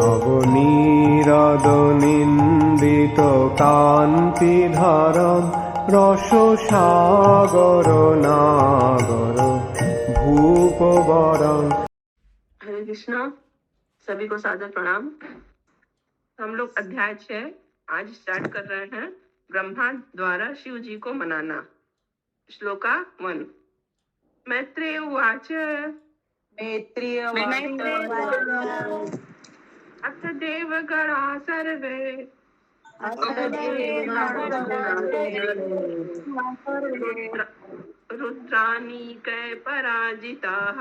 নবনীরদনিন্দিত কান্তিধারম রসসাগর নাগর भूपवरं। हरे कृष्णा, सभी को सादर प्रणाम। हम लोग अध्याय 6 आज स्टार्ट कर रहे हैं। ब्रह्मा द्वारा शिव जी को मनाना। श्लोका 1। मैत्रेय उवाच अथ देवगणा सर्वे रुद्रानीकै पराजिताः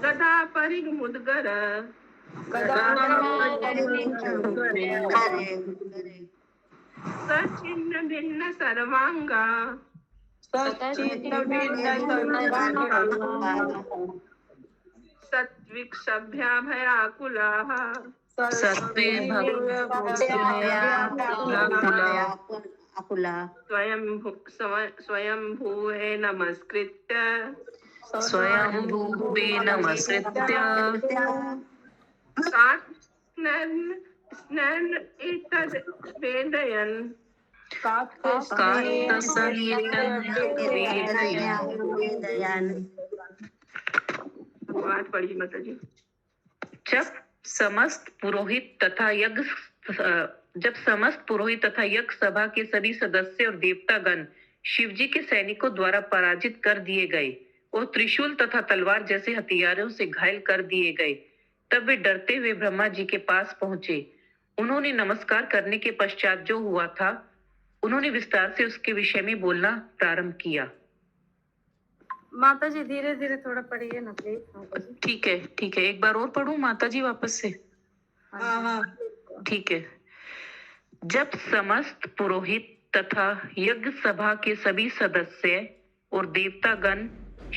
गदा परिमुद्गर सचिन्न भिन्न सर्वांगा सत्विक्षभ्याभयाकुलाः स्वयंभुवे नमस्कृत्य स्नन् एतद् वेदयन्। बात पढ़िए माता जी। जब समस्त पुरोहित तथा यज्ञ सभा के सभी सदस्य और देवतागण शिवजी के सैनिकों द्वारा पराजित कर दिए गए और त्रिशूल तथा तलवार जैसे हथियारों से घायल कर दिए गए, तब वे डरते हुए ब्रह्मा जी के पास पहुंचे। उन्होंने नमस्कार करने के पश्चात जो हुआ था, उन्होंने विस्तार से उसके विषय में बोलना प्रारंभ किया। माता जी धीरे धीरे थोड़ा पढ़िए ना प्लीज। ठीक है, एक बार और पढ़ूं माता जी वापस से? हाँ, ठीक है। जब समस्त पुरोहित तथा यज्ञ सभा के सभी सदस्य और देवतागण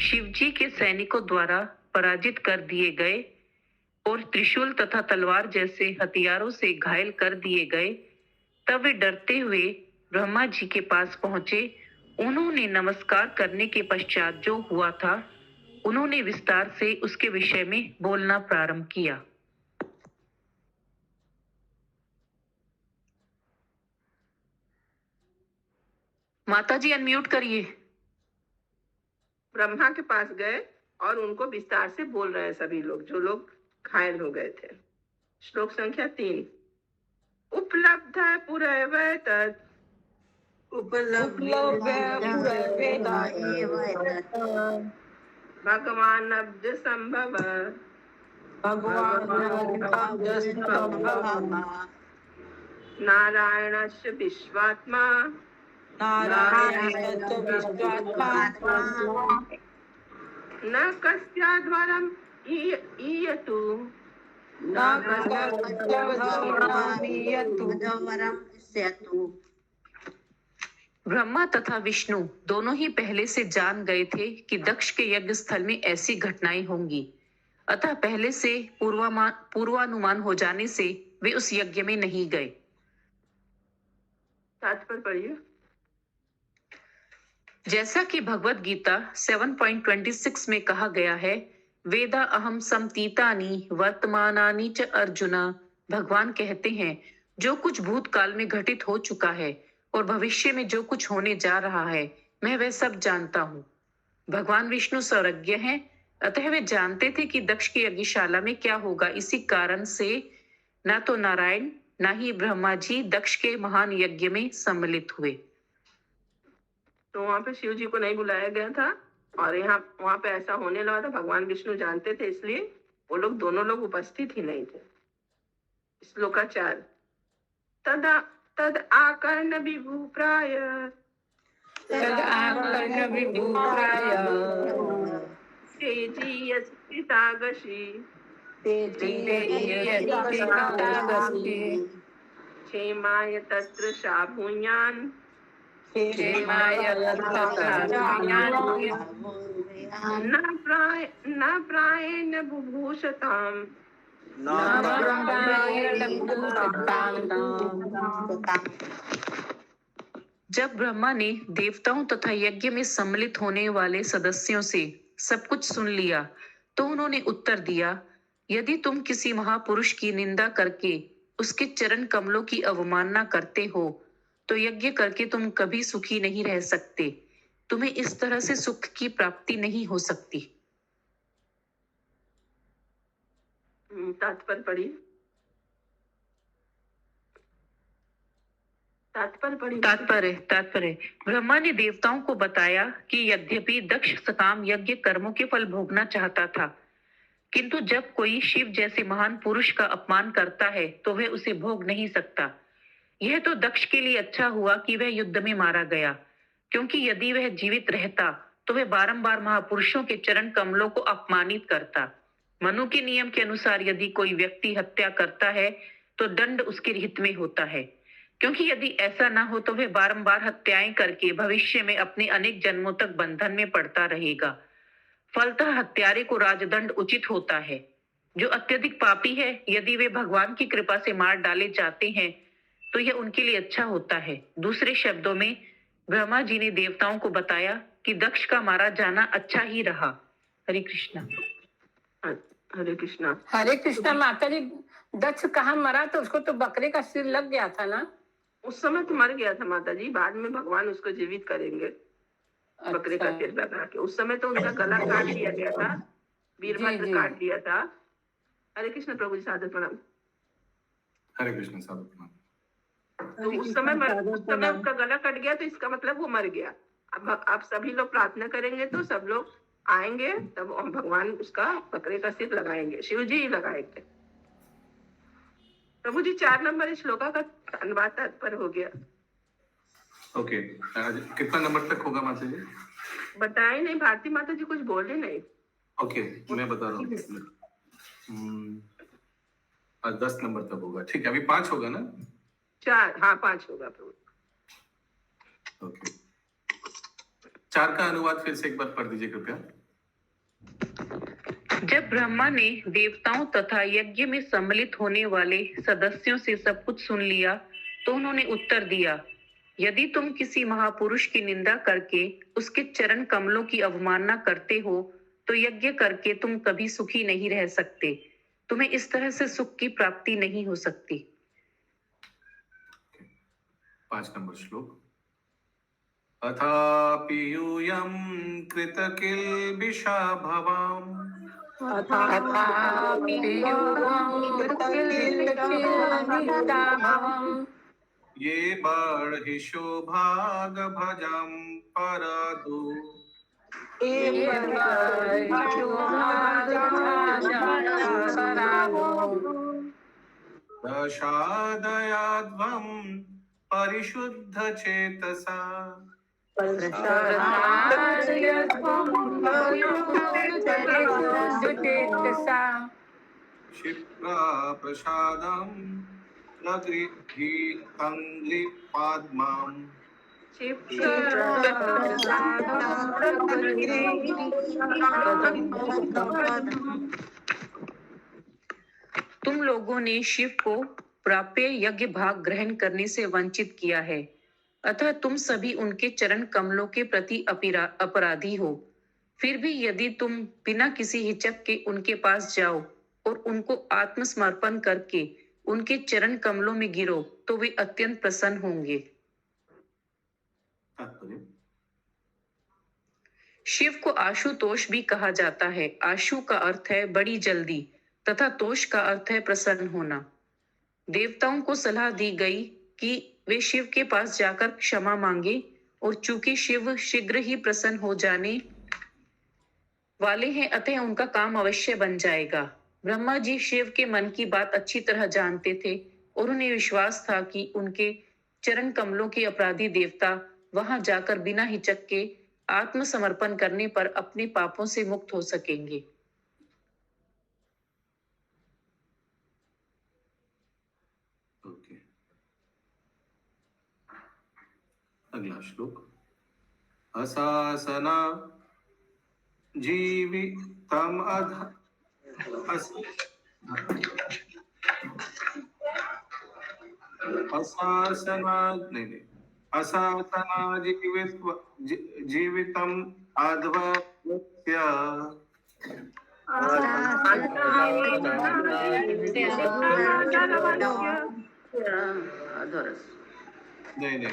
शिवजी के सैनिकों द्वारा पराजित कर दिए गए और त्रिशूल तथा तलवार जैसे हथियारों से घायल कर दिए गए, तब वे डरते हुए ब्रह्मा जी के पास पहुंचे। उन्होंने नमस्कार करने के पश्चात जो हुआ था, उन्होंने विस्तार से उसके विषय में बोलना प्रारंभ किया। माता जी अनम्यूट करिए। ब्रह्मा के पास गए और उनको विस्तार से बोल रहे हैं सभी लोग, जो लोग घायल हो गए थे। श्लोक संख्या 3। उपलब्ध पुरैवैतत् भगवान् अब्ज संभव नारायणस्य विश्वात्मा न कस्याद्वरम् ईयतु ब्रह्मा तथा विष्णु दोनों ही पहले से जान गए थे कि दक्ष के यज्ञ स्थल में ऐसी घटनाएं होंगी, अतः पहले से पूर्वानुमान हो जाने से वे उस यज्ञ में नहीं गए। तात्पर्य पढ़िए। जैसा कि भगवत गीता 7.26 में कहा गया है, वेदा अहम समतीतानि वर्तमानानि च अर्जुन। भगवान कहते हैं, जो कुछ भूतकाल में घटित हो चुका है और भविष्य में जो कुछ होने जा रहा है, मैं वह सब जानता हूँ। भगवान विष्णु सर्वज्ञ हैं, अतः वे जानते थे कि दक्ष की यज्ञशाला में क्या होगा। इसी कारण से न तो नारायण न ही ब्रह्मा जी दक्ष के महान यज्ञ में सम्मिलित हुए। तो वहां पे शिव जी को नहीं बुलाया गया था और वहां पे ऐसा होने लगा था। भगवान विष्णु जानते थे, इसलिए वो लोग दोनों लोग उपस्थित ही नहीं थे। श्लोका 4। तद आकर्ण विभूप्राय तेजीयस्थितागशी क्षेमाय तत्र शाभूयान् न प्रायेण बुभूषताम् जब ब्रह्मा ने देवताओं तथा यज्ञ में सम्मिलित होने वाले सदस्यों से सब कुछ सुन लिया तो उन्होंने उत्तर दिया, यदि तुम किसी महापुरुष की निंदा करके उसके चरण कमलों की अवमानना करते हो तो यज्ञ करके तुम कभी सुखी नहीं रह सकते। तुम्हें इस तरह से सुख की प्राप्ति नहीं हो सकती। तात्पर्य पढ़िए। तात्पर्य ब्रह्मा ने देवताओं को बताया कि यद्यपि दक्ष सकाम यज्ञ कर्मों के फल भोगना चाहता था, किंतु जब कोई शिव जैसे महान पुरुष का अपमान करता है तो वह उसे भोग नहीं सकता। यह तो दक्ष के लिए अच्छा हुआ कि वह युद्ध में मारा गया, क्योंकि यदि वह जीवित रहता तो वह बारंबार महापुरुषों के चरण कमलों को अपमानित करता। मनु के नियम के अनुसार यदि कोई व्यक्ति हत्या करता है तो दंड उसके हित में होता है, क्योंकि यदि ऐसा ना हो तो वह बारंबार हत्याएं करके भविष्य में अपने अनेक जन्मों तक बंधन में पड़ता रहेगा। फलतः हत्यारे को राजदंड उचित होता है। जो अत्यधिक पापी है, यदि वे भगवान की कृपा से मार डाले जाते हैं तो यह उनके लिए अच्छा होता है। दूसरे शब्दों में ब्रह्मा जी ने देवताओं को बताया कि दक्ष का मारा जाना अच्छा ही रहा। हरे कृष्णा। हरे कृष्णा। हरे कृष्णा। माता जी, दक्ष कहाँ मरा? तो उसको तो बकरे का सिर लग गया था ना? उस समय तो मर गया था माता जी, बाद में भगवान उसको जीवित करेंगे। बकरे का सिर लगा के उस समय तो उनका गला काट दिया गया था, वीरभद्र काट दिया था। हरे कृष्ण प्रभु जी, सादर प्रणाम। हरे कृष्ण, सादर प्रणाम। तो उस समय उसका गला कट गया, तो इसका मतलब वो मर गया। अब आप सभी लोग प्रार्थना करेंगे तो सब लोग आएंगे, तब भगवान उसका बकरे का सिर लगाएंगे, शिव जी ही लगाएंगे। प्रभु जी 4 नंबर श्लोका का अनुवाद तात्पर्य हो गया। ओके, कितना नंबर तक होगा माता जी? बताए नहीं, भारती माता जी कुछ बोले नहीं। ओके, मैं बता रहा हूँ। 10 नंबर तक होगा। ठीक है, अभी 5 होगा ना? 4, हाँ 5 होगा प्रभु। ओके, 4 का अनुवाद फिर से एक बार पढ़ दीजिए कृपया। जब ब्रह्मा ने देवताओं तथा यज्ञ में सम्मिलित होने वाले सदस्यों से सब कुछ सुन लिया तो उन्होंने उत्तर दिया, यदि तुम किसी महापुरुष की निंदा करके उसके चरण कमलों की अवमानना करते हो तो यज्ञ करके तुम कभी सुखी नहीं रह सकते। तुम्हें इस तरह से सुख की प्राप्ति नहीं हो सकती। 5 नंबर श्लोक। अथापि यूयं कृतकिल्बिषा भवाम ये बर्हिषो भाग भजम परदु दशादयाध्वं परिशुद्ध चेतसा क्षिप्रा प्रसादं लगृद्धि तंग्रिपाद्माम्। तुम लोगों ने शिव को प्राप्य यज्ञ भाग ग्रहण करने से वंचित किया है, अतः तुम सभी उनके चरण कमलों के प्रति अपराधी हो। फिर भी यदि तुम बिना किसी हिचक के उनके पास जाओ और उनको आत्मसमर्पण करके उनके चरण कमलों में गिरो तो वे अत्यंत प्रसन्न होंगे। शिव को आशुतोष भी कहा जाता है। आशु का अर्थ है बड़ी जल्दी तथा तोष का अर्थ है प्रसन्न होना। देवताओं को सलाह दी गई कि वे शिव के पास जाकर क्षमा मांगे, और चूंकि शिव शीघ्र ही प्रसन्न हो जाने वाले हैं अतः उनका काम अवश्य बन जाएगा। ब्रह्मा जी शिव के मन की बात अच्छी तरह जानते थे और उन्हें विश्वास था कि उनके चरण कमलों के अपराधी देवता वहां जाकर बिना हिचक के आत्मसमर्पण करने पर अपने पापों से मुक्त हो सकेंगे। अगला श्लोक। असासना जीवितम अशासना नहीं अशासना जीवितम अध्वस्य नहीं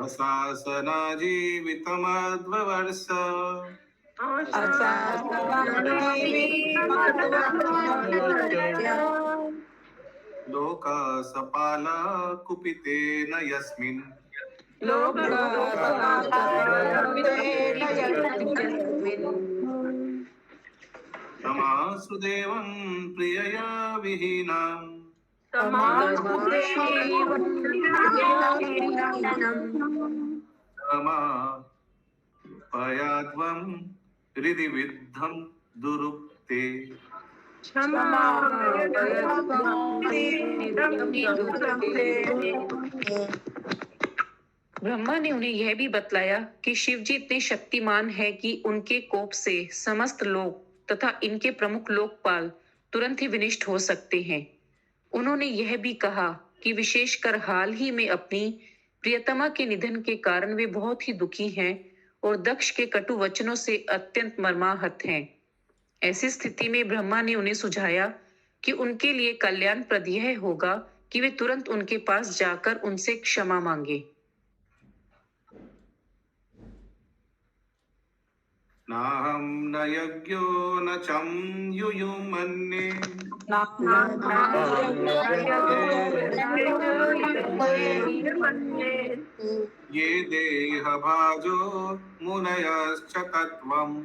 अशासना जीवितमध्वर्ष लोका सपाला कुपितेन यस्मिन् समासुदेवं प्रियया विहीनाम् पयाध्वं हृदि विद्धं दुरुक्ते ब्रह्मा ने उन्हें यह भी बतलाया कि शिव जी इतने शक्तिमान है कि उनके कोप से समस्त लोक तथा इनके प्रमुख लोकपाल तुरंत ही विनिष्ट हो सकते हैं। उन्होंने यह भी कहा कि विशेषकर हाल ही में अपनी प्रियतमा के निधन के कारण वे बहुत ही दुखी हैं और दक्ष के कटु वचनों से अत्यंत मर्माहत हैं। ऐसी स्थिति में ब्रह्मा ने उन्हें सुझाया कि उनके लिए कल्याणप्रद यह होगा कि वे तुरंत उनके पास जाकर उनसे क्षमा मांगे। नाहं न यज्ञो न चं युयुमन्ये ये देहभाजो मुनयश्च तत्त्वम्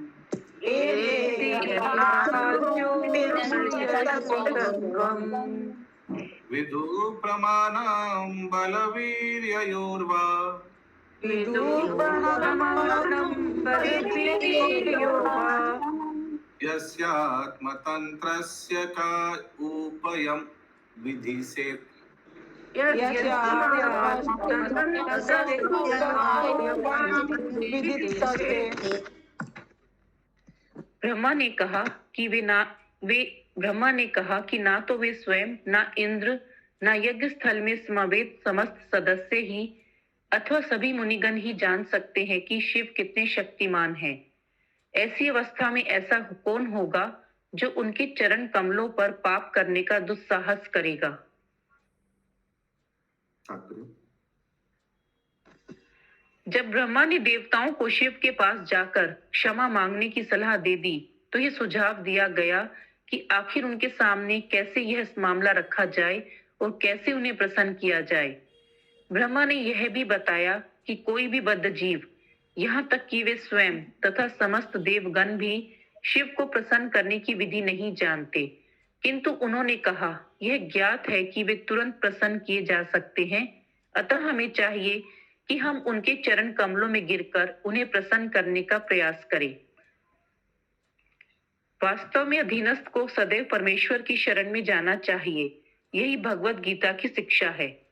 विदु प्रमाणं बलवीर्ययोर्वा यस्यात्मतन्त्रस्य का उपयं विधिसेत् ब्रह्मा ने कहा कि ना तो वे स्वयं, ना इंद्र, ना यज्ञ स्थल में समवेत समस्त सदस्य ही अथवा सभी मुनिगण ही जान सकते हैं कि शिव कितने शक्तिमान हैं। ऐसी अवस्था में ऐसा कौन होगा जो उनके चरण कमलों पर पाप करने का दुस्साहस करेगा। जब ब्रह्मा ने देवताओं को शिव के पास जाकर क्षमा मांगने की सलाह दे दी तो यह सुझाव दिया गया कि आखिर उनके सामने कैसे यह मामला रखा जाए और कैसे उन्हें प्रसन्न किया जाए। ब्रह्मा ने यह भी बताया कि कोई भी बद्ध जीव, यहाँ तक कि वे स्वयं तथा समस्त देवगण भी शिव को प्रसन्न करने की विधि नहीं जानते, किंतु उन्होंने कहा यह ज्ञात है कि वे तुरंत प्रसन्न किए जा सकते हैं, अतः हमें चाहिए कि हम उनके चरण कमलों में गिरकर उन्हें प्रसन्न करने का प्रयास करें। वास्तव में अधीनस्थ को सदैव परमेश्वर की शरण में जाना चाहिए। यही भगवत गीता की शिक्षा है।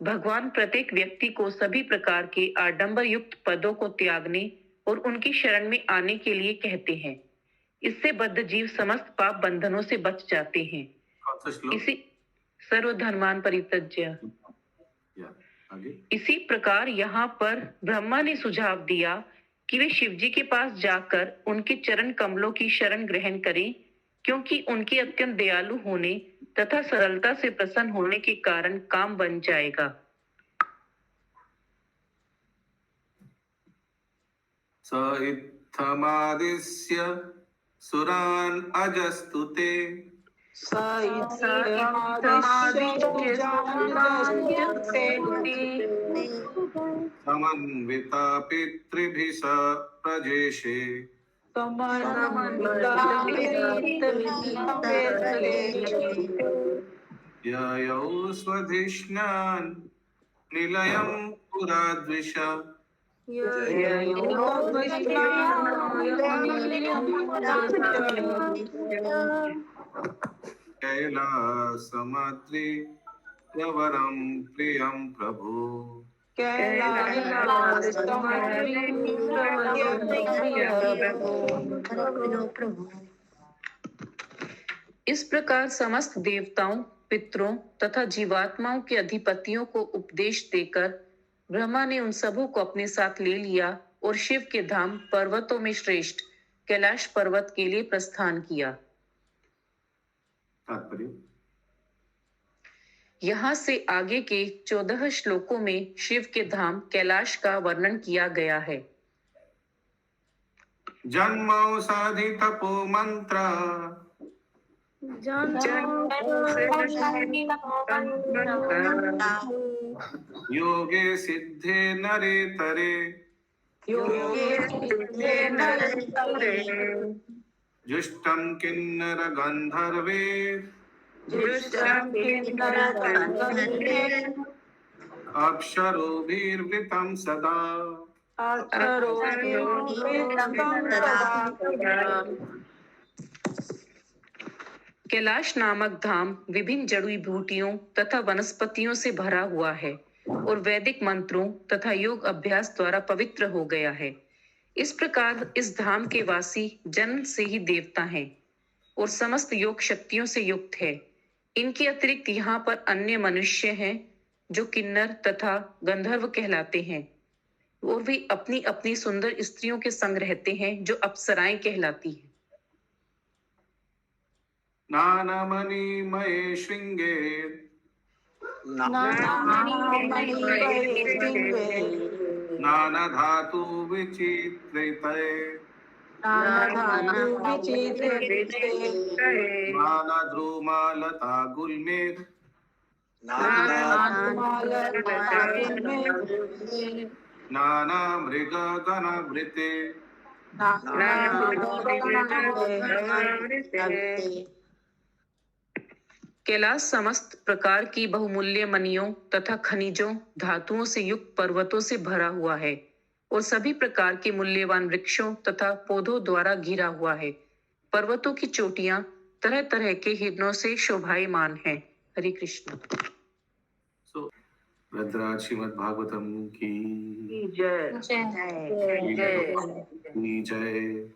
भगवान प्रत्येक व्यक्ति को सभी प्रकार के आडंबर युक्त पदों को त्यागने और उनकी शरण में आने के लिए कहते हैं। इससे बद्ध जीव समस्त पाप बंधनों से बच जाते हैं। इसी सर्वधर्मान परित्यज्य। इसी प्रकार यहाँ पर ब्रह्मा ने सुझाव दिया कि वे शिवजी के पास जाकर उनके चरण कमलों की शरण ग्रहण करें, क्योंकि उनके अत्यंत दयालु होने तथा सरलता से प्रसन्न होने के कारण काम बन जाएगा। स इत्थमादिस्य सुरान् अजस्तुते समन्विता पितृभिः स प्रजेशे ययौ स्वधिष्णान् निलयं पुराद्विष कैलासमाद्रि प्रवरं प्रियं प्रभु। इस प्रकार समस्त देवताओं पितरों तथा जीवात्माओं के अधिपतियों को उपदेश देकर ब्रह्मा ने उन सबों को अपने साथ ले लिया और शिव के धाम पर्वतों में श्रेष्ठ कैलाश पर्वत के लिए प्रस्थान किया। तात्पर्य। यहाँ से आगे के 14 श्लोकों में शिव के धाम कैलाश का वर्णन किया गया है। जन्मौषधि तपो मंत्र योगे सिद्धे नरे तरे जुष्टं किन्नर गंधर्वे अप्सरोभिर्वृतं सदा। कैलाश नामक धाम विभिन्न जड़ी बूटियों तथा वनस्पतियों से भरा हुआ है और वैदिक मंत्रों तथा योग अभ्यास द्वारा पवित्र हो गया है। इस प्रकार इस धाम के वासी जन्म से ही देवता हैं और समस्त योग शक्तियों से युक्त है। इनके अतिरिक्त यहाँ पर अन्य मनुष्य हैं जो किन्नर तथा गंधर्व कहलाते हैं और वे अपनी अपनी सुंदर स्त्रियों के संग रहते हैं जो अप्सराएं कहलाती हैं। नानामणिमये श्रृंगे नाना धातु विचित्रिते नाना ध्रुमालता गुल्मेर नाना मृग गणावृते। कैलाश समस्त प्रकार की बहुमूल्य मणियों तथा खनिजों धातुओं से युक्त पर्वतों से भरा हुआ है और सभी प्रकार के मूल्यवान वृक्षों तथा पौधों द्वारा घिरा हुआ है। पर्वतों की चोटियां तरह तरह के हिरणों से शोभायमान हैं। हरे कृष्ण। रुद्राज श्रीमद् भागवतम की जय जय।